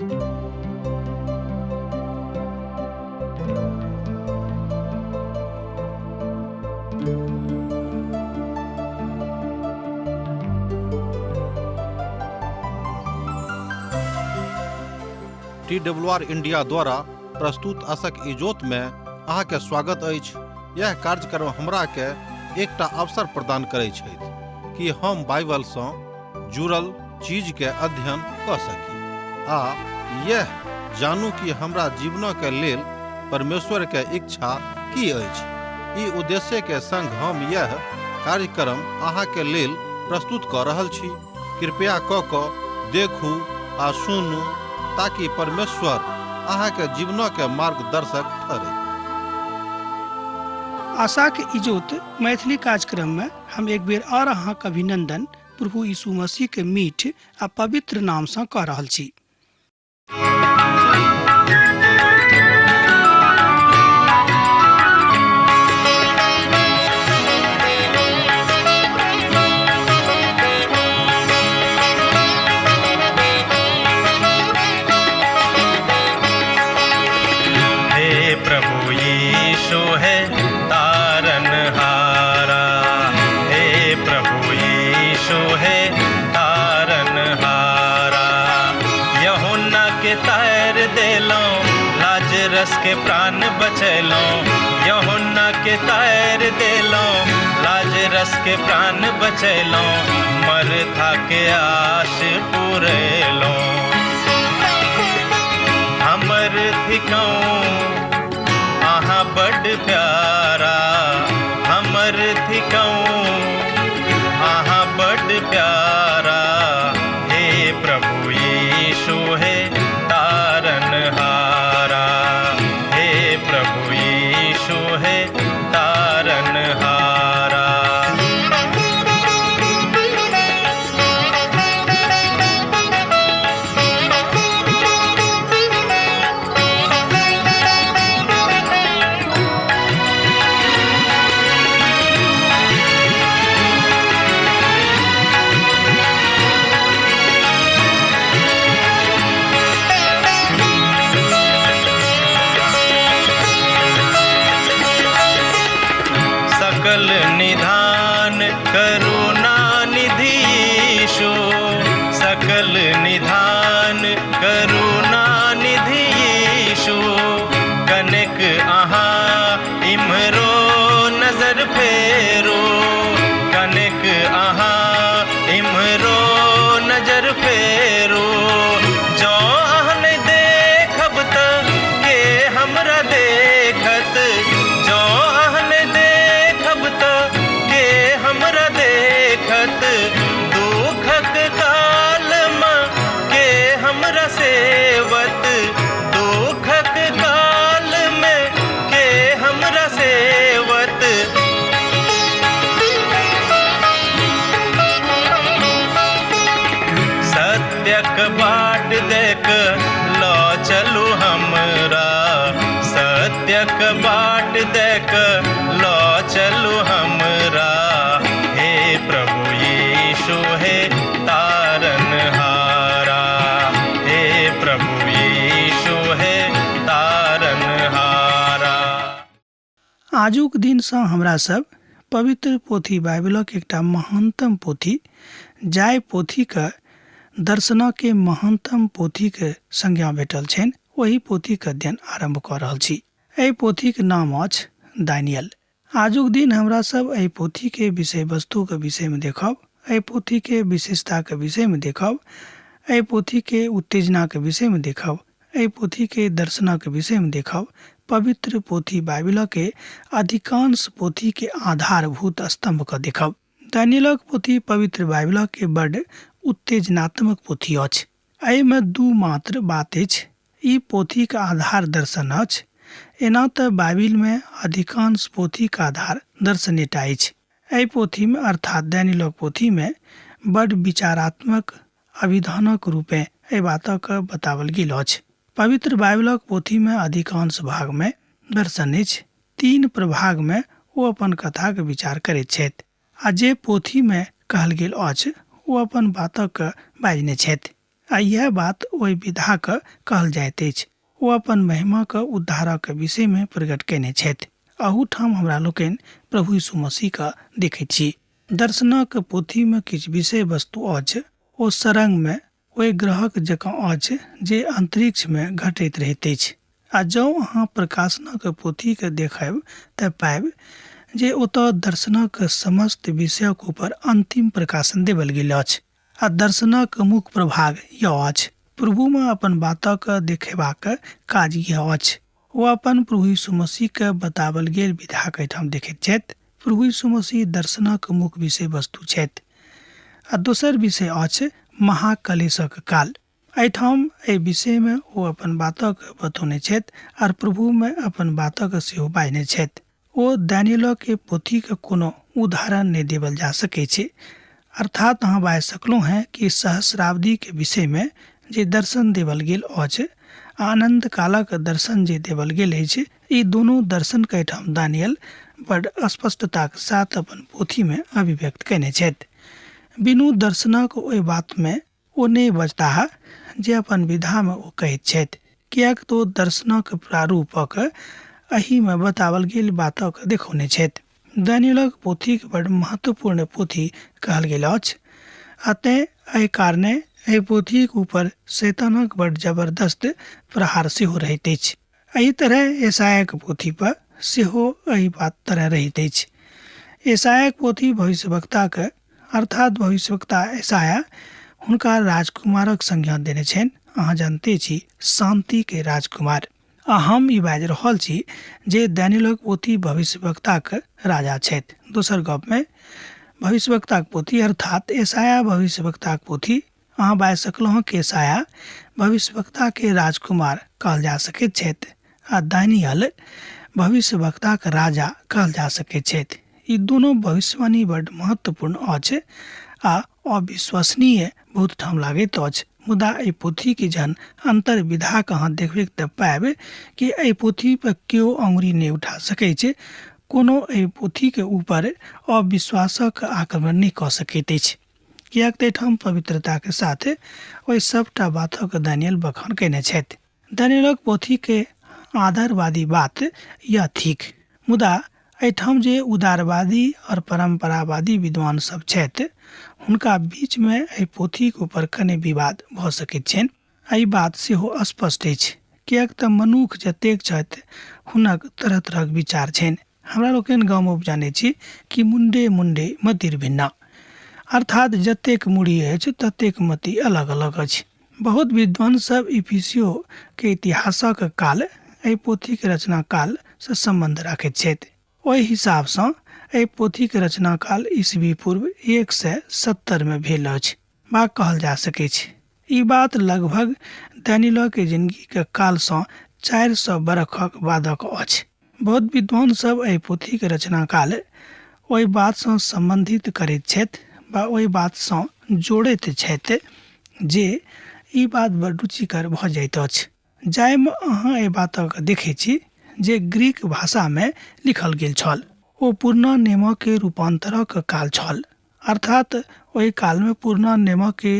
TWR India द्वारा प्रस्तुत आशक इजोत में अहाँ के स्वागत अछि। यह कार्यक्रम हमरा के एकटा अवसर प्रदान करैत छथि कि हम बाइबल सँ जुड़ल चीज के अध्ययन क सकी आ यह जानू कि हमरा जीवन के लेल परमेश्वर के इच्छा की अछि। ई उद्देश्य के संग हम यह कार्यक्रम अहाँ के लेल प्रस्तुत क रहल छी। कृपया क देखू आ सुनू ताकि परमेश्वर अहाँ के जीवन के मार्गदर्शक ठहरे। आशा के इजोत मैथिली कार्यक्रम में हम एक बेर और अहाँ के अभिनंदन प्रभु यीशु मसीह के मीठ आ पवित्र नाम से कह रहल छी। लाजरस के प्राण बचैलो, यूहन्ना के तैर देलो, लाजरस के प्राण बचैलो, मरथा के आश पुरैलो। हमर थिकौं अहाँ बड़ प्यारा, हमर थिकौं अहाँ बड़ प्यारा। हे प्रभु यीशु हे तारनहारा, हे प्रभु यीशु हे तारनहारा। सकल निधान करुणा निधि यीशु, सकल निधान करुणा निधि यीशु। कनिक अहाँ इम्हरो नजर फेरो, कनिक अहाँ इम्हरो नजर फेरो। जो अहन देखब त के हमरा देखत, जो अहन देखब त के हमरा देखत। दुखक काल में के हमरा सेवत, दुखक काल में के हमरा सेवत। सत्यक बाट देख लो चलू हमरा, सत्यक बाट देख लो चलू हमरा। हे प्रभु यीशु हे तारनहारा, हे प्रभु यीशु हे तारनहारा। आजुक दिन से हमरा सब पवित्र पोथी बाइबलक एकटा महानतम पोथी जाय पोथी के दर्शना के महानतम पोथी के संज्ञा भेटल छनि, वही पोथी के अध्ययन आरंभ क रहल छी। एहि पोथी के नाम अछि दानियल। आजुक दिन हमरा सब एहि पोथी के विषय वस्तु के विषय में देखब, एहि पोथी के विशेषता के विषय में देखब, एहि पोथी के उत्तेजना के विषय में देखब, एहि पोथी के दर्शना के विषय में देखब। पवित्र पोथी बाइबल के अधिकांश पोथी के आधारभूत स्तंभ का देखब। दानियलक पोथी पवित्र बाइबल के बड़ उत्तेजनात्मक पोथी अछि। एहि में दू मात्र बात अछि, ई पोथी का आधार दर्शन अछि। एना त बाइबिल में अधिकांश पोथी का आधार दर्शन एटा अछि। एहि पोथी में अर्थात दानियलक पोथी में बड़ विचारात्मक अभिधानक रूपे एहि बातक बतावल गेल अछि। पवित्र बाइबलक पोथी में अधिकांश भाग में दर्शन अछि। 3 प्रभाग में ओ अपन कथा के विचार करैत छथि आ जे पोथी में कहल गेल अछि ओ अपन बातक बाजने छथि। आ यह बात ओहि विधा के कहल जाइत अछि। ओ अपन महिमा के उद्धारक के विषय में प्रकट केने छथि। अहूठाम हमरा लोकनि प्रभु यीशु मसीह के देखैत छी। दर्शनक पोथी में किछु विषय वस्तु अछि। ओ सरंग में ओहि ग्रहक जकाँ अछि जे अंतरिक्ष में घटैत रहैत अछि। आ जँ अहाँ प्रकाशनक पोथी के देखब तऽ पाएब जे ओतऽ दर्शनक समस्त विषयक ऊपर अंतिम प्रकाशन देवल गेल अछि। आ दर्शनक मुख्य प्रभाग यह अछि। प्रभु में अपन बातक देखेबाक काज यह अछि। ओ अपन प्रभु यीशु मसीह के बतावल गेल विधा के ठाम देखैत छथि। प्रभु यीशु मसीह दर्शनक मुख्य विषय वस्तु छथि। आ दोसर विषय अछि महाकलेशक काल। एहिठाम एहि विषय में ओ अपन बातक बतौने छथि आर प्रभु में अपन बातक सेहो बाजने छथि। ओ दानियेल के पोथी के कोनो उदाहरण नहीं देवल जा सकै छै। अर्थात अहाँ बाजि सकलहुँ हैं कि सहस्राब्दी के विषय में जे दर्शन देवल गेल अछि, आनंद कालक दर्शन जे देवल गेल अछि, ई दोनों दर्शन के ठाम दानियेल बड़ स्पष्टता के साथ अपन पोथी में अभिव्यक्त केने छथि। बिनु दर्शनक ओहि बात में ओ नहीं बजता है जे अपन विधा में ओ कहैत छथि, कियाक तो दर्शनक प्रारूपक एहि में बतावल गेल बातक देखौने छथि। दानियेलक पोथी के बड़ महत्वपूर्ण पोथी कहल गेल अछि। अतः एहि कारणे एहि पोथी के ऊपर शैतानक बड़ जबरदस्त प्रहार सेहो रहैत अछि। एहि तरह यशायाक पोथी पर सेहो एहि बात तरह रहैत अछि। यशायाक पोथी भविष्यवक्ता के अर्थात भविष्यवक्ता यशाया हुनका राजकुमारक संज्ञा देने छनि। अहाँ जानते छी शांति के राजकुमार। आ हम ई बाजि रहल छी जे दानियेलक पोथी भविष्यवक्ता के राजा छथि। दोसर गप में भविष्यवक्ता के पोथी अर्थात यशाया भविष्यवक्ता के पोथी अहाँ बाजि सकलहुँ कि यशाया भविष्यवक्ता के राजकुमार कहल जा सकैत छथि आ दानियेल भविष्यवक्ता के राजा कहल जा सकैत छथि। ई दोनों भविष्यवाणी बड़ महत्वपूर्ण अछि आ अविश्वसनीय बहुत ठाम लागैत अछि। मुदा एहि पोथी के जहन अंतर विधा के अहाँ देखबै तऽ पाएब कि एहि पोथी पर केओ अंगुरी नहीं उठा सकै छै। कोनो एहि पोथी के ऊपर अविश्वासक आक्रमण नहीं कऽ सकैत अछि, कियाक तऽ एहिठाम पवित्रता के साथ ओहि सबटा बातक दानियेल बखान केने छथि। दानियेलक पोथी के आधारवादी बात यह थिक। मुदा एहिठाम जे उदारवादी और परंपरावादी विद्वान सब छथि हुनका बीच में एहि पोथी के ऊपर कने विवाद भऽ सकैत छनि। एहि बात सेहो स्पष्ट अछि, कियाक तऽ मनुख जतेक छथि हुनक तरह तरहक विचार छनि। हमरा लोकनि गाँव में जानै छी कि मुंडे मुंडे मतिर भिन्ना, अर्थात जतेक मुड़ी अछि ततेक मति अलग अलग अछि। बहुत विद्वान सब इफिसियो के इतिहासक काल एहि पोथी के रचना काल से संबंध राखैत छथि। ओहि हिसाब सँ एहि पोथी के रचना काल ईस्वी पूर्व 170 में भेल अछि बा कहल जा सकै छै। ई बात लगभग दानियेल के जिंदगी के काल सँ 400 बरखक बादक अछि। बहुत विद्वान सब एहि पोथी के रचना काल ओहि बात सँ संबंधित करैत छथि बा ओहि बात सँ जोड़ैत छथि जे ई बात बड़ रुचिकर भऽ जाइत अछि। जाहिमे अहाँ एहि बातक देखै छी जे ग्रीक भाषा में लिखल गेल छल। ओ पुरना नियम के रूपांतरक काल छल, अर्थात ओहि काल में पुरना नियम के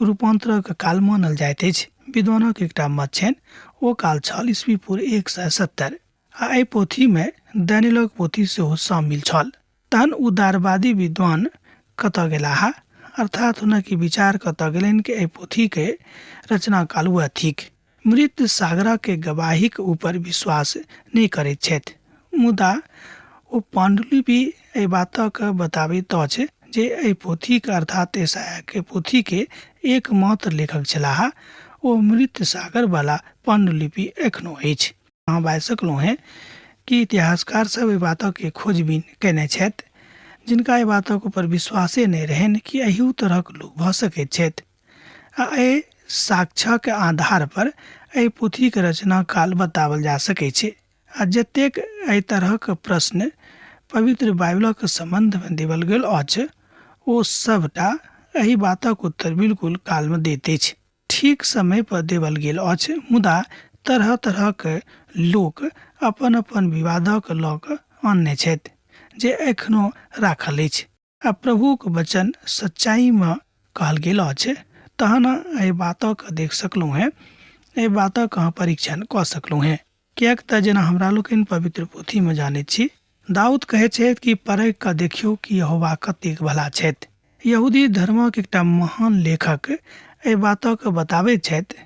रूपांतरक काल मानल जाइत अछि। विद्वानक एकटा मत छनि ओ काल छल ईस्वी पूर्व 170। आ एहि पोथी में दानियेलक पोथी सेहो शामिल छल। तहन उदारवादी विद्वान कतऽ गेलाह, अर्थात हुनक ई विचार कतऽ गेलनि कि एहि पोथी के रचना काल वह थिक। मृत सागरा के गवाही के ऊपर विश्वास नहीं करैत छथि। मुदा ओ पांडुलिपि एहि बातक बताबैत अछि जे एहि पोथी के अर्थात यशाया के पोथी के एकमात्र लेखक छलाह। ओ मृत सागर वाला पांडुलिपि एखनो अछि। अहाँ बाजि सकलहुँ हैं कि इतिहासकार सब एहि बातक के खोजबीन केने छथि जिनका एहि बातक ऊपर विश्वासे नहीं रहनि कि एहि तरहक लोक भऽ सकैत छथि। आ एहि साक्ष्यक आधार पर एहि पोथी के रचना काल बतावल जा सकै छै। आ जतेक एहि तरहक प्रश्न पवित्र बाइबलक संबंध में देवल गेल अछि ओ सबटा एहि बातक उत्तर बिल्कुल काल में दैत अछि। ठीक समय पर देवल गेल अछि, मुदा तरह तरह के लोक अपन अपन विवादक लऽ कऽ आनने छथि जे एखनो राखल अछि। आ प्रभुक वचन सच्चाई में कहल गेल अछि तहन एहि बातक देख सकलहुँ हैं, एहि बातक अहाँ परीक्षण कऽ सकलहुँ हैं। किएक तऽ जेना हमरा लोकनि पवित्र पोथीमे जानैत छी, दाऊद कहै छथि कि परखि कऽ देखियौ कि यहोवा कतेक भला छथि। यहूदी धर्मक एकटा महान लेखक एहि बातक बताबैत छथि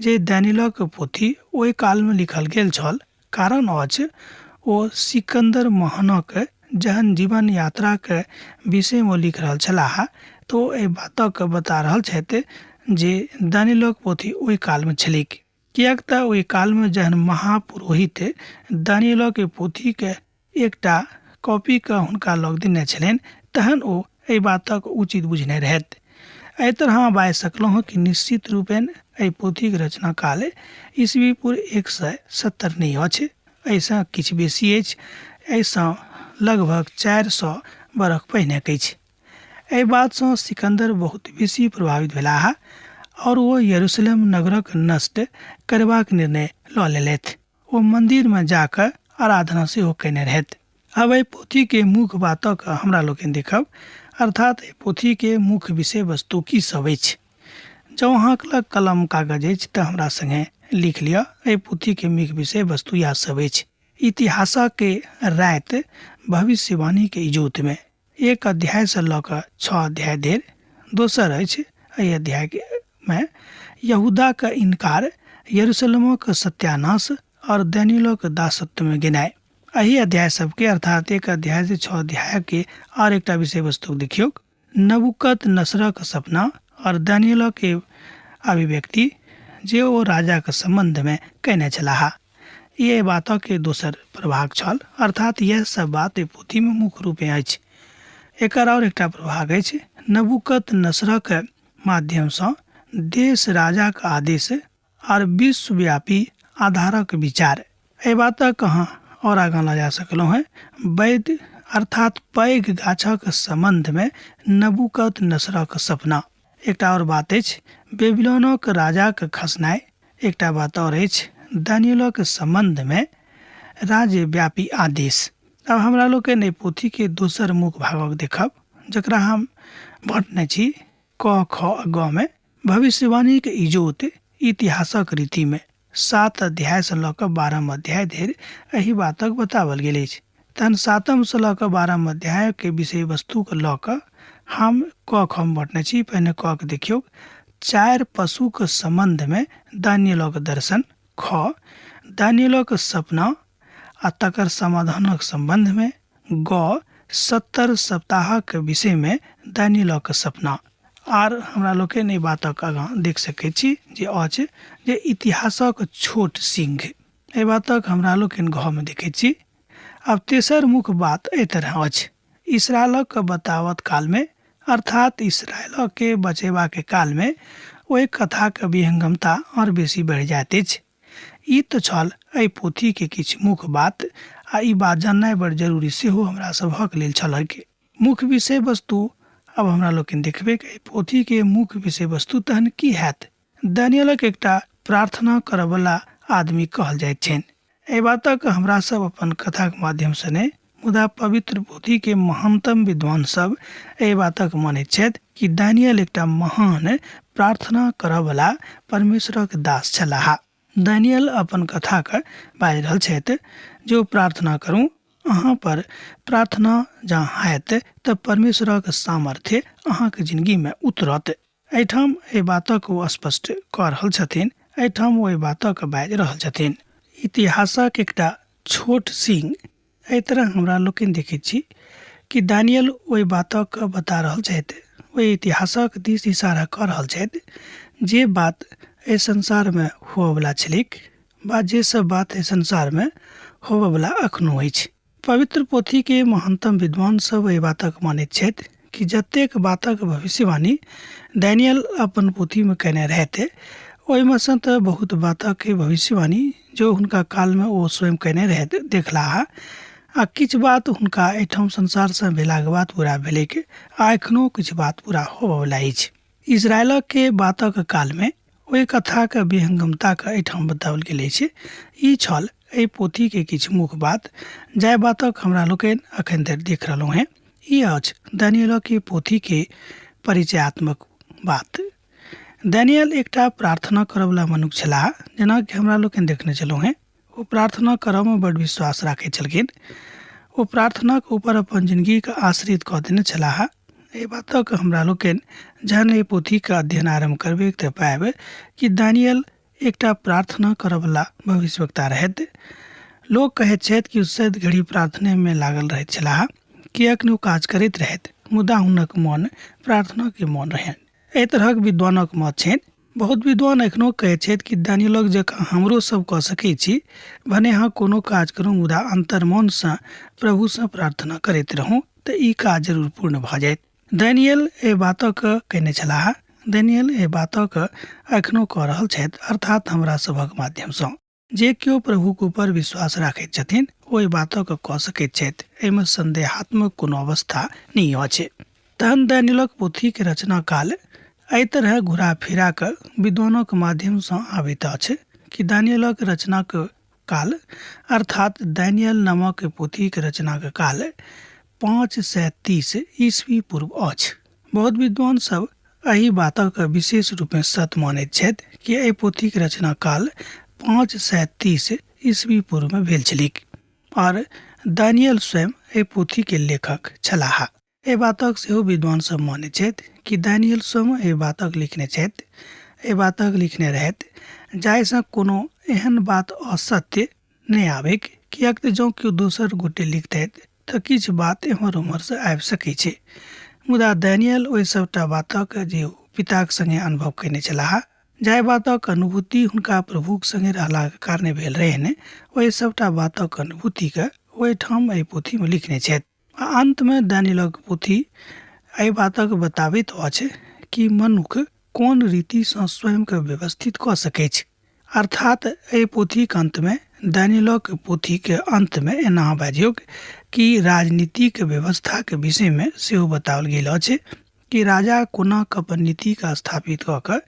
जे दानियेलक पोथी ओहि कालमे लिखल गेल छल। कारण अछि ओ सिकंदर महानक जहन जीवन यात्राक विषयमे लिख रहल छलाह तऽ ओ एहि बातक बता रहल छथि जे दानियेलक पोथी ओहि कालमे छलैक। किएक तऽ ओहि कालमे जहन महापुरोहित दानियेलक पोथीके एकटा कॉपीके हुनका लग देने छलनि, तहन ओ एहि बातक उचित बुझने रहथि। एहि तरह बाजि सकलहुँ कि निश्चित रूपेण एहि पोथीके रचना काल ईस्वी पूर्व 170 नहि अछि, एहिसँ किछु बेसी अछि। एहिसँ लगभग 400 बरख पहिनेक अछि। एहि बातसँ सिकंदर बहुत बेसी प्रभावित भेलाह और ओ यरूशलेम नगरक नष्ट करबाक निर्णय लऽ लेलथि। ओ मन्दिरमे जाकऽ आराधना सेहो कयने रहथि। अब एहि पोथीके मुख्य बातक हमरा लोकनि देखब, अर्थात एहि पोथीके मुख्य विषय वस्तु की सब अछि। जँ अहाँके लग कलम कागज अछि तऽ हमरा संगे लिख लिअ। एहि पोथीके मुख्य विषय वस्तु इएह सब अछि। इतिहासके राति भविष्यवाणीके इजोतमे 1 अध्यायसँ लऽ कऽ 6 अध्याय धरि। दोसर अछि एहि अध्यायमे यहूदाके इनकार, यरूशलेमक सत्यानाश और दानियेलक दासत्वमे गिनाइ। एहि अध्याय सबके अर्थात 1 अध्याय से 6 अध्याय के और एकटा विषय वस्तु देखियौ, नबूकदनेस्सरक सपना और दानियेलक अभिव्यक्ति जे ओ राजाके संबंधमे कयने छलाह। ये बातके दोसर प्रभाग छल, अर्थात यह सब बात एहि पोथीमे मुख्य रूपे अछि। एकर और एकटा प्रभाग अछि नबूकदनेस्सरक माध्यमसँ देश राजाक आदेश और विश्वव्यापी आधारक विचार। एहि बातक अहाँ और आगाँ लऽ जा सकलहुँ हैं। वैध अर्थात पैघ गाछक संबंधमे नबूकदनेस्सरक सपना। एकटा और बात अछि बेबीलोनक राजाक खसनाइ। एकटा बात और अछि दानियेलक संबंधमे राज्यव्यापी आदेश। अब हमरा लोकनि एहि पोथीके दोसर मुख्य भागक देखब, जकरा हम बाँटने छी क, ख आ ग में। भविष्यवाणीके इजोत इतिहासक रीतिमे 7 अध्याय से लऽ कऽ 12 अध्याय धरि एहि बातक बतावल गेल अछि। तहन 7 से लऽ कऽ 12 अध्याय के विषय वस्तु के लऽ कऽ हम क, ख में बाँटने छी। पहिने क के देखियौ, 4 पशुक संबंधमे दानियेलक दर्शन। ख, दानियेलक सपना आ तकर समाधानक संबंधमे। ग, 70 सप्ताहक विषयमे दानियेलक सपना। आर हमरा लोकनि एहि बातक आगाँ देख सकैत छी जे अछि जे इतिहासक छोट सिंह। एहि बातक हमरा लोकनि घ में देखैत छी। अब तेसर मुख्य बात एहि तरह अछि, इसराइलक बतावत कालमे, अर्थात इसराइल के बचेबा के काल में ओहि कथा के विहंगमता और बेसी बढ़ि जाइत अछि। ई तऽ छल एहि पोथी के किछु मुख्य बात, आ ई बात जाननाइ बड़ जरूरी सेहो हमरा सभक लेल छल। मुख्य विषय वस्तु अब हमरा लोकनि देखबै कि एहि पोथी के मुख्य विषय वस्तु तहन की हैत। दानियेलक एकटा प्रार्थना करयवला आदमी कहल जाइत छनि। एहि बातक हमरा सब अपन कथाक माध्यम से नहि, मुदा पवित्र पोथी के महानतम विद्वान सब एहि बातक मानैत छथि कि दानियल एकटा महान प्रार्थना करयवला परमेश्वरक दास छलाह। दानियल अपन कथाके बाजि रहल छथि जे ओ प्रार्थना करूँ, अहाँ पर प्रार्थना जँ हैत तऽ परमेश्वरक सामर्थ्य अहाँके जिंदगीमे उतरत। एहिठाम एहि बातक ओ स्पष्ट कऽ रहल छथिन, एहिठाम ओ एहि बातक बाजि रहल छथिन। इतिहासक एकटा छोट सिंह। एहि तरह हमरा लोकनि देखैत छी कि दानियल ओहि बातक बता रहल छथि, ओहि इतिहासक दिस इशारा कऽ रहल छथि जे बात एहि संसारमे होबयवला छलिक, बा जे सब बात एहि संसारमे होबयवला अखनो अछि। पवित्र पोथी के महानतम विद्वान सब एहि बातक मानैत छथि कि जतेक बातक भविष्यवाणी दानियल अपन पोथीमे कयने रहथि, ओहिमे सँ तऽ बहुत बातक भविष्यवाणी जो हुनका कालमे ओ स्वयं कयने रहथि देखलाह, आ किछु बात हुनका एहिठाम संसारसँ भेलाक बाद पूरा भेलैक, आ एखनो किछु बात पूरा होबयवला अछि। इजरायलक के बातक कालमे ओहि कथाके विहंगमताके एहिठाम बताओल गेल अछि। ई छल एहि पोथी के किछु मुख्य बात, जाहि बातक हमरा लोकनि अखन धरि देख रहलहुँ हैं। ई अछि दानियेलक के पोथी के परिचयात्मक बात। दानियल एकटा प्रार्थना करवला मनुख छलाह, जेना कि हमरा लोग देखने चलो हैं। वो प्रार्थना करब में बड़ विश्वास राखे छलखिन। वो प्रार्थना के ऊपर अपन जिंदगी के आश्रित कऽ देने छलाह। ये बातक हमरा लोग जहन ये पोथी का अध्ययन आरम्भ करबे तऽ पाएब कि दानियल एकटा प्रार्थना करवला भविष्यवक्ता रहत। लोग कहैत छथि कि सद घड़ी प्रार्थना में लागल रहैत छलाह, किएक ओ काज करैत रहैत, मुदा हुनक मन प्रार्थना के मन रहन। एहि तरहक विद्वानक मत छनि। बहुत विद्वान एखनो कहैत छथि कि दानियलक जकाँ हमरो सब कऽ सकैत छी, भने अहाँ कोनो काज करू मुदा अंतर्मनसँ प्रभुसँ प्रार्थना करैत रहूँ तऽ ई काज जरूर पूर्ण भऽ जायत। दानियल एहि बातक कहने छलाह। दानियल एहि बातक एखनो कऽ रहल छथि, अर्थात हमरा सभक माध्यमसँ। जे केओ प्रभुक ऊपर विश्वास राखैत छथिन ओ एहि बातक कऽ सकैत छथि। एहिमे संदेहात्मक कोनो अवस्था नहि अछि। तहन दानियलक पोथी के रचना काल एहि तरह घुरा फिरा कऽ विद्वानक माध्यमसँ आबैत अछि कि दानियलक रचनाक काल अर्थात दानियल नामक पोथी के रचनाक काल 530 ईस्वी पूर्व अछि। बहुत विद्वान सब एहि बातक विशेष रूप में सत्य मानैत छथि कि एहि पोथी के रचना काल 530 ईस्वी पूर्व में भेल छलिक और दानियल स्वयं एहि पोथी के लेखक छलाह। एहि बातक सेहो विद्वान सब मानैत छथि कि दानियल स्वयं एहि बातक लिखने छथि, एहि बातक लिखने रहथि, जाहिसँ कोनो एहन बात असत्य नहि आबैक। किएक तऽ जँ केओ दोसर गोटे लिखतथि तऽ किछु बात एम्हर ओम्हरसँ आबि सकैत छै, मुदा दानियल ओहि सबटा बातक जे पिताक संगे अनुभव कयने छलाह, जाहि बातक अनुभूति हुनका प्रभुक संगे रहलाक कारणे भेल रहनि, ओहि सबटा बातक अनुभूतिके ओहिठाम एहि पोथीमे लिखने छथि। आ अंतमे दानियलक पोथी एहि बातक बताबैत अछि कि मनुख कोन रीतिसँ स्वयंके व्यवस्थित कऽ सकैत छै। अर्थात एहि पोथीक अंतमे दानियलक पोथीके अंतमे एना बाजियौ कि राजनीतिक व्यवस्थाके विषयमे सेहो बताओल गेल अछि कि राजा कोना अपन नीतिके स्थापित कऽ कऽ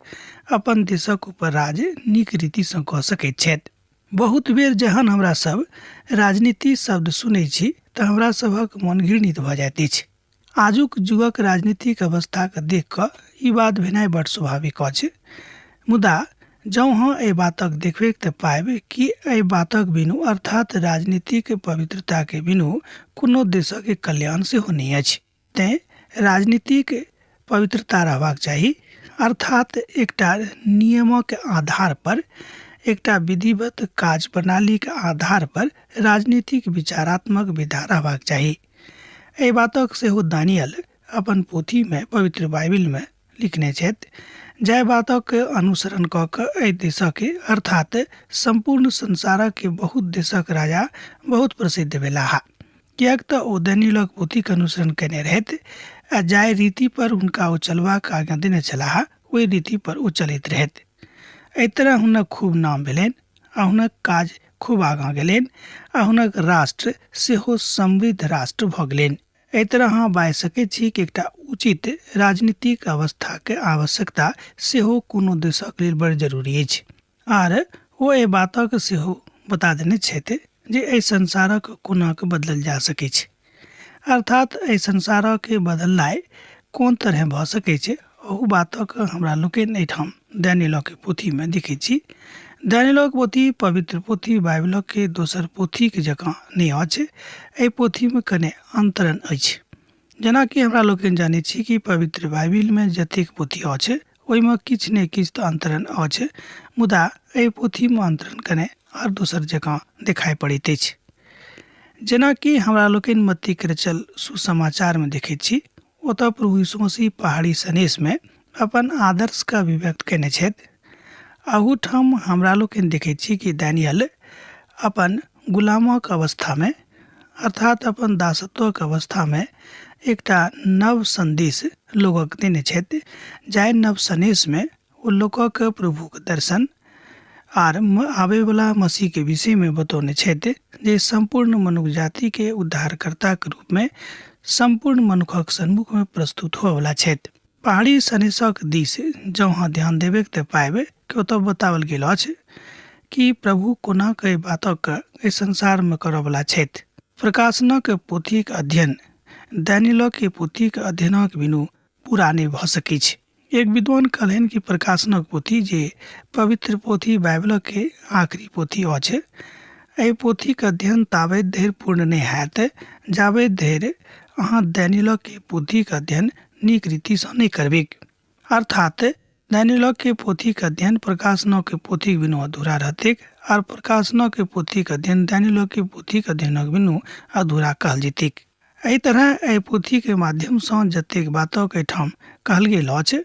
अपन देशक ऊपर राज नीक रीतिसँ कऽ सकैत छथि। बहुत बेर जहन हमरा सब राजनीति शब्द सुनै छी तऽ हमरा सभक मन घृणित भऽ जाइत अछि। आजुक युगक राजनीतिक अवस्थाके देख कऽ ई बात भेनाइ बड़ स्वाभाविक अछि, मुदा जँ अहाँ एहि बातक देखबै तऽ पाएब कि एहि बातक बिनु अर्थात राजनीतिक पवित्रताके बिनु कोनो देशक कल्याण सेहो नहि अछि। तेँ राजनीतिक पवित्रता रहबाक चाही, अर्थात एकटा नियमक आधार पर, एकटा विधिवत काज प्रणाली के आधार पर राजनीतिक विचारात्मक विधा रहबाक चाही। एहि बातक सेहो दानियल अपन पोथी में पवित्र बाइबिल में लिखने छथि, जाहि बातक अनुसरण कऽ कऽ एहि देशक अर्थात संपूर्ण संसारक बहुत देशक राजा बहुत प्रसिद्ध भेलाह। किएक तऽ ओ दानियलक पोथीक अनुसरण कयने रहथि आ जाहि रीति पर हुनका ओ चलबाक आज्ञा देने छलाह ओहि रीति पर ओ चलैत रहथि। एहि तरह हुनक खूब नाम भेलनि आ हुनक काज खूब आगाँ गेलनि आ हुनक राष्ट्र सेहो समृद्ध राष्ट्र भऽ गेलनि। एहि तरह अहाँ बाजि सकैत छी कि एकटा उचित राजनीतिक अवस्थाके आवश्यकता सेहो कोनो देशक लेल बड़ जरूरी अछि। आर ओ एहि बातक सेहो बता देने छथि जे एहि संसारक कोनाक बदलल जा सकैत छै, अर्थात एहि संसारके बदलनाइ कोन तरह भऽ सकैत छै। ओहू बातक हमरा लोकनि एहिठाम दानियलक पोथीमे देखैत छी। दानियलक पोथी पवित्र पोथी बाइबिलक दोसर पोथीके जकाँ नहि अछि। एहि पोथीमे कने अंतरण अछि। जेनाकि हमरा लोकनि जानै छी कि पवित्र बाइबिलमे जतेक पोथी अछि ओहिमे किछु ने किछु तऽ अंतरण अछि, मुदा एहि पोथीमे अंतरण कने आओर दोसर जकाँ देखाइ पड़ैत अछि। जेनाकि हमरा लोकनि मत्तीके रचल सुसमाचारमे देखैत छी, ओतऽ प्रभु यीशु मसीह पहाड़ी सनेश में अपन आदर्श का अभिव्यक्त कयने छथि। अहूठाम हमरा लोकनि देखैत छी कि दानियल अपन गुलामक अवस्थामे अर्थात अपन दासत्वक अवस्थामे एकटा नव संदेश लोकक देने छथि, जाहि नव संदेश में ओ लोकक प्रभुक दर्शन आर आबे वाला मसीह के विषय में बतौने छथि जे संपूर्ण मनुष्य जाति के उद्धारकर्ता के रूप में संपूर्ण मनुखक सन्मुख में प्रस्तुत होए वाला छथि। पहाड़ी सनेशक दिस जँ अहाँ ध्यान देबै तऽ पाएब कि ओतऽ बताओल गेल अछि कि प्रभु कोना कई बातक एहि संसार में करऽ वाला छथि। प्रकाशनक पोथीक अध्ययन दानियलक पोथीक अध्ययनक बिनु पूरा नहि भऽ सकैत छै। एक विद्वान कहलन कि प्रकाशनक पोथी जे पवित्र पोथी बाइबल के आखिरी पोथी अछि, एहि पोथीक अध्ययन ताबे धरि पूर्ण नहि हैत जाबे धरि अहाँ दानियेल के पोथीक अध्ययन नीक रीति सँ नहि करबै। अर्थात दानियेल के पोथीक अध्ययन प्रकाशनों के पोथी बिनु अधूरा रहते और प्रकाशनों के पोथीक अध्ययन दानियेल के पोथीक अध्ययनक बिनु अधूरा कहल जेतिक। एहि तरह एहि पोथी के माध्यम सँ जतेक बातक एहिठाम कहल गेल अछि,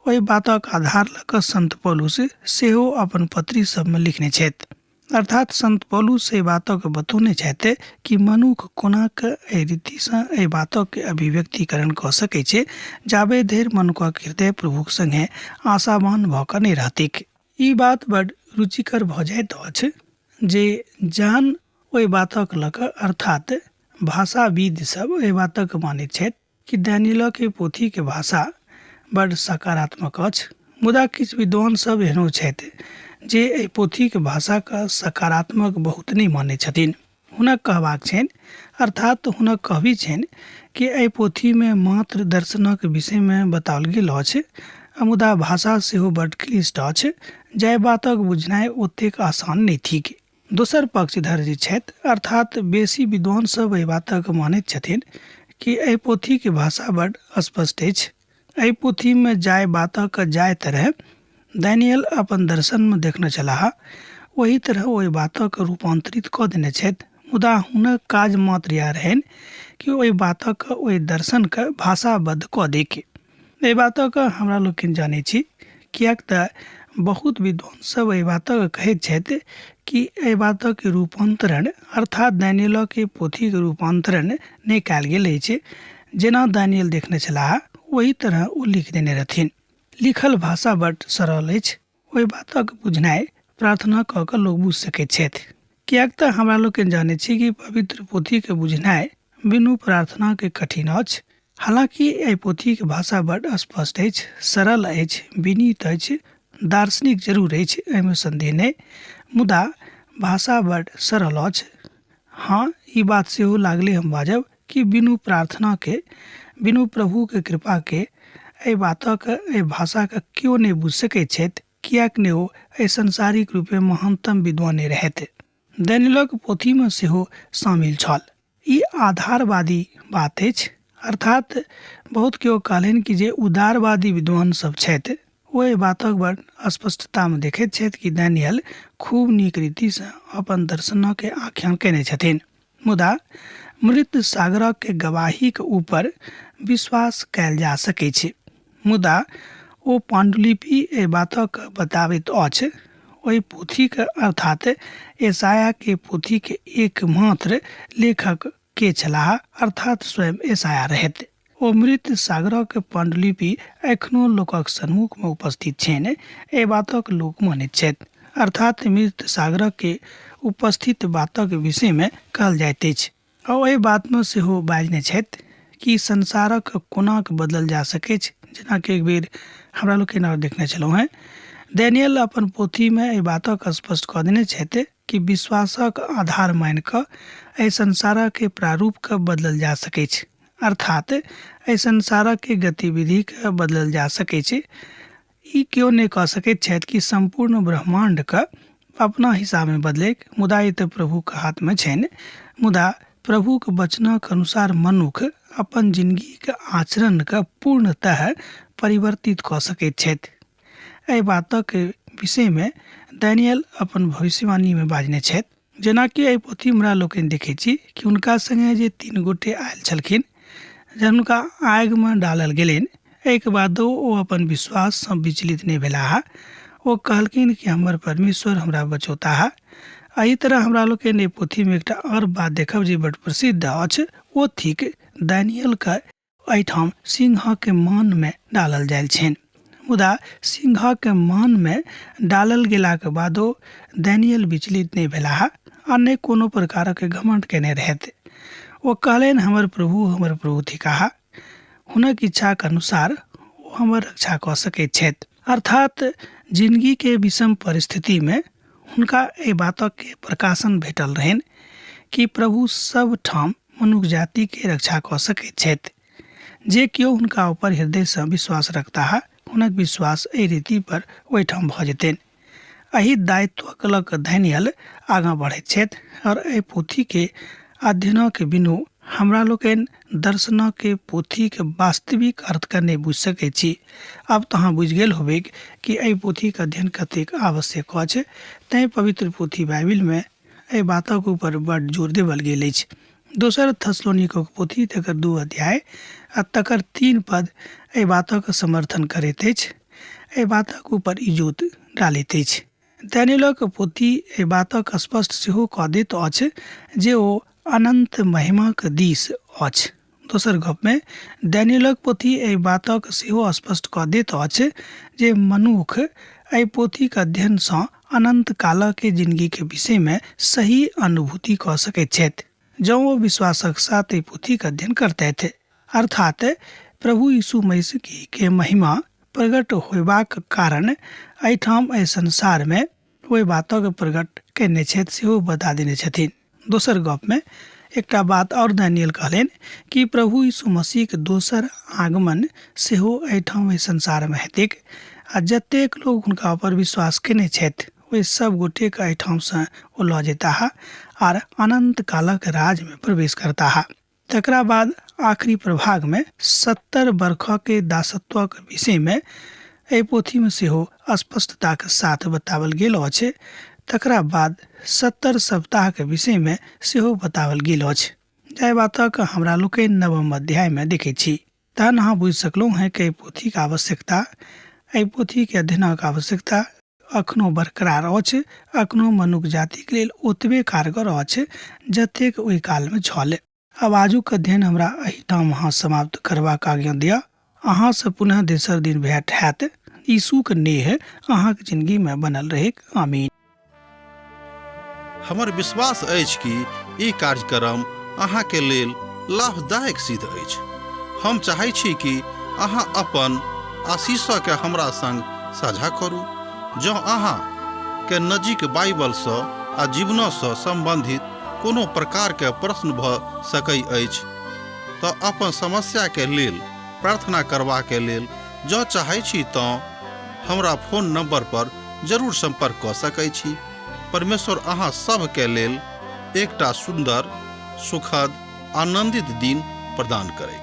ओहि बातक आधार लऽ कऽ संत पौलुस सेहो अपन पत्री सबमे लिखने छथि। अर्थात संत पौलुस एहि बातक बतौने छथि कि मनुख कोना कऽ एहि रीति सँ एहि बातक के अभिव्यक्तिकरण कऽ सकै छै जाबे धरि मनुखक हृदय प्रभुक संगे आशावान भऽ कऽ नहि रहतिक। ई बात बड़ रुचिकर भऽ जाइत अछि जे जहन ओहि बातक लऽ कऽ अर्थात भाषाविद सब एहि बातक मानैत छथि कि दानियेल के पोथी के भाषा बड़ सकारात्मक अछि, मुदा किछु विद्वान सब एहनो छथि जे एहि पोथी के भाषा का सकारात्मक बहुत नहीं माने छथिन। हुनक कहबाक छनि अर्थात हुनक कहबी छनि कि एहि पोथी में मात्र दर्शनक विषय में बताओल गेल अछि, मुदा भाषा सेहो बड़ क्लिष्ट अछि, जाहि बातक बुझनाइ ओतेक आसान नहि थिक। दोसर पक्षधर जे छथि अर्थात बेसी विद्वान सब एहि बातक मानैत छथिन कि एहि पोथी के भाषा बड़ स्पष्ट अछि। एहि पोथी में जाय बातक जाय तरह दानियेल अपन दर्शन में देखने छलाह, वही तरह ओहि बातक रूपांतरित कऽ देने छथि, मुदा हुनक काज मात्र इएह रहनि कि ओहि बातक ओहि दर्शन के भाषाबद्ध कऽ दैके। एहि बातक हमरा लोकनि जानै छी, किएक तऽ बहुत विद्वान सब एहि बातक कहैत छथि कि एहि बातक रूपांतरण अर्थात दानियेल के पोथी के रूपांतरण नहि कयल गेल अछि। जेना दानियेल देखने छलाह वही तरह ओ लिख देने रहथिन। लिखल भाषा बड़ सरल अछि, ओहि बातक बुझनाइ प्रार्थना कऽ कऽ लोग बुझि सकैत छथि। किएक तऽ हमरा लोकनि जानै छी कि पवित्र पोथी के बुझनाइ बिनु प्रार्थना के कठिन अछि। हालांकि एहि पोथी के भाषा बड़ स्पष्ट अछि, सरल अछि, विनीत अछि, दार्शनिक जरूर अछि, एहिमे संदेह नहि, मुदा भाषा बड़ सरल अछि। हाँ, ई बात सेहो लागले हम बाजब कि बिनु प्रार्थना के, बिनु प्रभु के कृपा के एहि बातक एहि भाषा के क्यों नहीं बुझ सकैत छथि, किएक नहि ओ एहि संसारिक रूपे महानतम विद्वाने रहथि। दानियेलक पोथी में सेहो शामिल छल। ई आधारवादी बात अछि, अर्थात बहुत केओ कहलनि कि जे उदारवादी विद्वान सब छथि ओ एहि बातक बड़ स्पष्टता में देखैत छथि कि दानियेल खूब नीक रीति सँ अपन दर्शनक के आख्यान केने छथिन, मुदा मृत सागरक के गवाही के ऊपर विश्वास कयल जा सकै छै। मुदा ओ पांडुलिपि एहि बातक बताबैत अछि, ओहि पोथी के अर्थात यशाया के पोथी के एकमात्र लेखक के छलाह, अर्थात स्वयं यशाया रहथि। ओ मृत सागरक पांडुलिपि एखनो लोकक सम्मुख में उपस्थित छनि, एहि बातक लोक मानैत छथि। अर्थात मृत सागरक के उपस्थित बातक विषय में कहल जाइत अछि। और एहि बात में सेहो बाजने छथि कि संसारक कोना के बदलल जा सकै छै, जेना कि एक बेर हमरा लोकनि और देखने छलहुँ हैं। दानियेल अपन पोथी में एहि बातक स्पष्ट कऽ देने छथि कि विश्वासक आधार मान कऽ एहि संसारक के प्रारूप के बदलल जा सकै छै, अर्थात एहि संसारक के गतिविधि के बदलल जा सकै छै। ई क्यों नहीं कह सकैत छथि कि संपूर्ण ब्रह्मांड के अपना हिसाब में बदले, मुदा ई तऽ प्रभु के हाथ में छनि। मुदा प्रभु के वचनक अनुसार मनुख अपन जिंदगी के आचरण के पूर्णतः परिवर्तित कऽ सकैत छथि। एहि बातक विषय में दानियेल अपन भविष्यवाणी में बाजने छथि। जेना कि एहि पोथी हमरा लोकनि देखै छी कि हुनका संगे जे 3 गोटे आयल छलखिन, जहन हुनका आगि में डालल गेलनि, एहिके बादो ओ अपन विश्वास सँ विचलित नहि भेलाह। ओ कहलखिन कि हमर परमेश्वर हमरा बचौताह। एहि तरह हमरा लोकनि एहि पोथी में एकटा और बात देखब जे बड़ प्रसिद्ध अछि, ओ थिक दानियेल के एहिठाम सिंह के मान में डालल जायल छनि। मुदा सिंह के मान में डालल गेला के बादो दानियेल विचलित नहीं भेलाह आ नहि कोनो प्रकारक घमंड केने रहथि। ओ कहलनि हमर प्रभु थिकाह, हुनक इच्छा के अनुसार ओ हमर रक्षा कऽ सकैत छथि। अर्थात जिंदगी के विषम परिस्थिति में हुनका एहि बातक के प्रकाशन भेटल रहनि कि प्रभु सब ठाम मनुष्य जाति के रक्षा कऽ सकैत छथि। जे केओ हुनका ऊपर हृदय से विश्वास रखता है हुनक विश्वास एहि रीति पर ओहिठाम भऽ जेतनि। एहि दायित्वक लऽ कऽ धैनियल आगाँ बढ़ैत छथि और एहि पोथी के अध्ययन के बिनु हमरा लोकनि दर्शन के पोथी के वास्तविक अर्थ के नहीं बुझ सकै छी। अब तो अहाँ बुझि गेल होबे कि एहि पोथी के अध्ययन कतेक आवश्यक अछि। तैं पवित्र पोथी बाइबिल में एहि बातक ऊपर बड़ जोर देवल गेल अछि। दोसर थस्सलुनीके पोथी तकर 2 अध्याय आ तकर 3 पद एहि बातक समर्थन करैत अछि, एहि बातक ऊपर इजोत डालैत अछि। दानियेलक पोथी एहि बातक स्पष्ट सेहो कऽ दैत अछि जे ओ अनंत महिमाक दिस अछि। दोसर गप में दानियेलक पोथी एहि बातक सेहो स्पष्ट कऽ दैत अछि जे मनुख एहि पोथीक अध्ययन सँ अनंत काल के जिंदगी के विषय में सही अनुभूति कऽ सकैत छथि जँ ओ विश्वासक साथ एहि पोथी के अध्ययन करतथि। अर्थात प्रभु यीशु मसीह के महिमा प्रकट होयबाक कारण एहिठाम एहि संसार में ओहि बातक प्रकट कयने छथि सेहो बता देने छथिन। दोसर गप में एकटा बात और दानियेल कहलनि कि प्रभु यीशु मसीह के दोसर आगमन सेहो एहिठाम एहि संसार में हेतैक आ जतेक लोग हुनका पर विश्वास केने छथि ओहि सब गोटे के एहिठाम से ओ लऽ जेताह आर अनंत कालक राज में प्रवेश करताह। तकरा बाद आखिरी प्रभाग में 70 वर्ष के दासत्व के विषय में एहि पोथी में सेहो स्पष्टता के साथ बतावल गेल अछि। तकरा बाद 70 सप्ताह के विषय में सेहो बतावल गेल अछि। जाहि बातक हमरा लोकनि 9 अध्याय में देखै छी। तहन अहाँ बुझि सकलहुँ हैं कि पोथी के आवश्यकता, एहि पोथी के अध्ययनक आवश्यकता अखनो बरकरार अछि, अखनो मनुष्य जाति के लेल ओतबे कारगर अछि जतेक ओहि काल में छल। अब आजुक अध्ययन हमरा एहिठाम अहाँ समाप्त करबाक आज्ञा दिअ। अहाँ से पुनः दोसर दिन भेंट हैत। यीशु के नेह अहाँ के जिंदगी में बनल रहेक। आमीन। हमर विश्वास अछि कि ई कार्यक्रम अहाँ के लेल लाभदायक सिद्ध अछि। हम चाहै छी कि अहाँ अपन आशीषक के हमरा संग साझा करू। जँ अहाँ के नजीक बाइबल सँ आ जीवन सँ संबंधित कोनो प्रकार के प्रश्न भऽ सकै अछि तऽ अपन समस्या के लेल प्रार्थना करबा के लेल जँ चाहै छी तऽ हमरा फोन नंबर पर जरूर संपर्क कऽ सकै छी। परमेश्वर अहाँ सब के लेल एकटा सुंदर, सुखद, आनंदित दिन प्रदान करै।